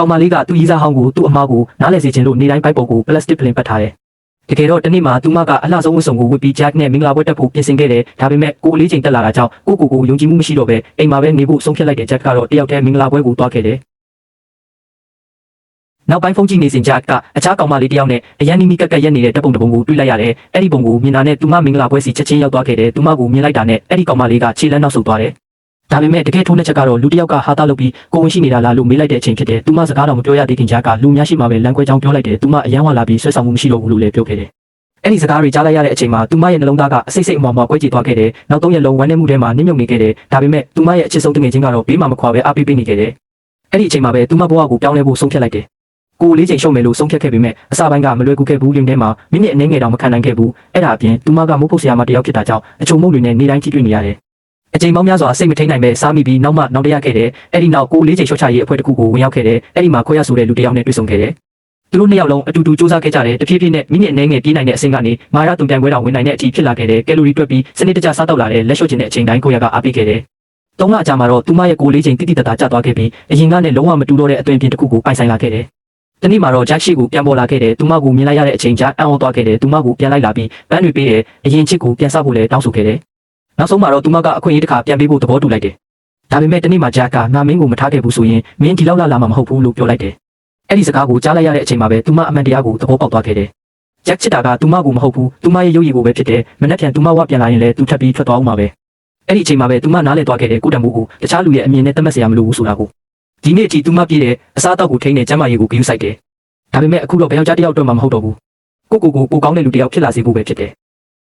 ကောင်မလေးကသူ့ရီးစားဟောင်းကိုသူ့အမားကိုနားလဲစေခြင်းလို့နေတိုင်းဘိုက်ပေါ်ကိုပလတ်စတစ်ပလင်ပတ်ထားတယ်တကယ်တော့တနေ့မှာသူမကအလှဆုံးဝတ်စုံကိုဝတ်ပြီးဂျက်နဲ့မင်္ဂလာပွဲတက်ဖို့ပြင်ဆင်ခဲ့တယ်ဒါပေမဲ့ကိုအလေးချိန်တက်လာတာကြောင့်ကိုယုံကြည်မှုမရှိတော့ပဲအိမ်မှာပဲနေဖို့ဆုံးဖြတ်လိုက်တဲ့ဂျက်ကတော့တယောက်တည်းမင်္ဂလာပွဲကိုသွားခဲ့တယ်နောက်ပိုင်းဖုန်းကြည့်နေစဉ်ဂျက်ကအခြားကောင်မလေးတယောက်နဲ့အရန်နီမီကက်ကက်ရက်နေတဲ့တပ်ပုံတစ်ပုံကိုတွေ့လိုက်ရတယ်အဲ့ဒီပုံကိုမြင်တာနဲ့သူမမင်္ဂလာပွဲစီချက်ချင်းရောက်သွားခဲ့တယ်သူမကိုမြင်လိုက်တာနဲ့အဲ့ဒီကောင်မလေးကခြေလမ်းနောက်ဆုတ်သွားတယ်ဒါပေမဲ့တကယ်ထိုးတဲ့ချက်ကတော့လူတစ်ယောက်ကဟာတာလုပ်ပြီးကိုဝင်ရှိနေတာလားလို့မေးလိုက်တဲ့အချိန်ဖြစ်တယ်သူမစကားတော့မပြောရသေးခင်ဂျက်ကလူများရှိမှပဲလမ်းခွဲချောင်းပြောလိုက်တယ်သူမအရန်ဝလာပြီးဆွဲဆောင်မှုမရှိတော့ဘူးလို့လည်းပြောခဲ့တယ်အဲ့ဒီစကားတွေကြားလိုက်ရတဲ့အချိန်မှာသူမရဲ့နှလုံးသားကအစိတ်စိတ်အမောင်မောင်ကွဲကြေသွားခဲ့တယ်နောက်3ရက်လုံးဝမ်းနည်းမှုထဲမှာနှိမ့်မြုပ်နေခဲ့တယ်ဒါပေမဲ့သူမရဲ့အချစ်ဆုံးတငယ်ချင်းကတော့ဘေးမှာမခွာပဲအားပေးနေခဲ့တယ်အဲ့ဒီအချိန်မှာပဲသူမဘဝကိုပြောင်းလဲဖို့ဆုံးဖြတ်လိုက်တယ်ကိုလေးချိန်ရှုံးမယ်လို့ဆုံးဖြတ်ခဲ့ပေမဲ့အစပိုင်းကမလွယ်ကူခဲ့ဘူးလင်းထဲမှာမိနစ်အနည်းငယ်တောင်မခံနိုင်ခဲ့ဘူးအဲ့ဒါအပြင်သူမကမိုးပုတ်ဆရာမတယောက်ဖြစ်တာကြောင့်အချုံမုံတွေနဲ့နေတိုင်းကြည့်တွေ့နေရတယ်အချိန်ပေါင်းများစွာစိတ်မထိန်နိုင်ပဲစားမိပြီးနောက်တရခဲ့တယ်အဲ့ဒီနောက်ကိုလေးချိန်ရှော့ချရေးအဖွဲ့တစ်ခုကိုဝင်ရောက်ခဲ့တယ်အဲ့ဒီမှာခွဲရဆိုတဲ့လူတစ်ယောက်နဲ့တွေ့ဆုံခဲ့တယ်သူတို့နှစ်ယောက်လုံးအတူတူစူးစမ်းခဲ့ကြတယ်တဖြည်းဖြည်းနဲ့မိနစ်အနည်းငယ်ပြေးနိုင်တဲ့အဆင့်ကနေမာရတုံတန်ပွဲတော်ဝင်နိုင်တဲ့အထိဖြစ်လာခဲ့တယ်ကယ်လိုရီတွက်ပြီးစနစ်တကျစားတော့လာတဲ့လက်လျှော့ခြင်းတဲ့အချိန်တိုင်းကိုရကအားပေးခဲ့တယ်3လအကြာမှာတော့သူမရဲ့ကိုလေးချိန်တိတိတတ်တာကျသွားခဲ့ပြီးအရင်ကနဲ့လုံးဝမတူတော့တဲ့အသွင်ပြင်တစ်ခုကိုပိုင်ဆိုင်လာခဲ့တယ်တနေ့မှာတော့ဂျက်ရှိကိုပြန်ပေါ်လာခဲ့တယ်သူမကိုမြင်လိုက်ရတဲ့အချိန်ကျအံ့ဩသွားခဲ့တယ်သူမကိုပြန်လိုက်လာပြီးပန်းတွေပေးတယ်အရင်ချစ်ကိုပြန်ဆဖို့လည်းတောင်းဆိုခဲ့တယ်နောက်ဆုံးမှာတော့သူမကအခွင့်အရေးတစ်ခါပြန်ပေးဖို့သဘောတူလိုက်တယ်ဒါပေမဲ့တနေ့မှာဂျက်ကငါမင်းကိုမထားခဲ့ဘူးဆိုရင်မင်းဒီလောက်လာမှာမဟုတ်ဘူးလို့ပြောလိုက်တယ်အဲ့ဒီစကားကိုကြားလိုက်ရတဲ့အချိန်မှာပဲသူမအမှန်တရားကိုသဘောပေါက်သွားခဲ့တယ်ဂျက်ချစ်တာကသူမကိုမဟုတ်ဘူးသူမရဲ့ရုပ်ရည်ကိုပဲဖြစ်တယ်မနေ့ပြန်သူမဝပြန်လာရင်လည်းသူထပ်ပြီးထွက်သွားအောင်ပါပဲအဲ့ဒီအချိန်မှာပဲသူမနားလည်သွားခဲ့တယ်ကိုတံမိုးကိုတခြားလူရဲ့အမြင်နဲ့သတ်မှတ်စရာမလိုဘူးဆိုတာကိုဒီနေ့အထိသူမပြည့်တဲ့အစားအသောက်ကိုထိန်းနေကျန်းမာရေးကိုဂရုစိုက်တယ်ဒါပေမဲ့အခုတော့ဘယ်ယောက်ျားတစ်ယောက်အတွက်မှမဟုတ်တော့ဘူးကိုကောင်းတဲ့လူတစ်ယောက်ဖြစ်လာစေဖို့ပဲဖြစ်တယ်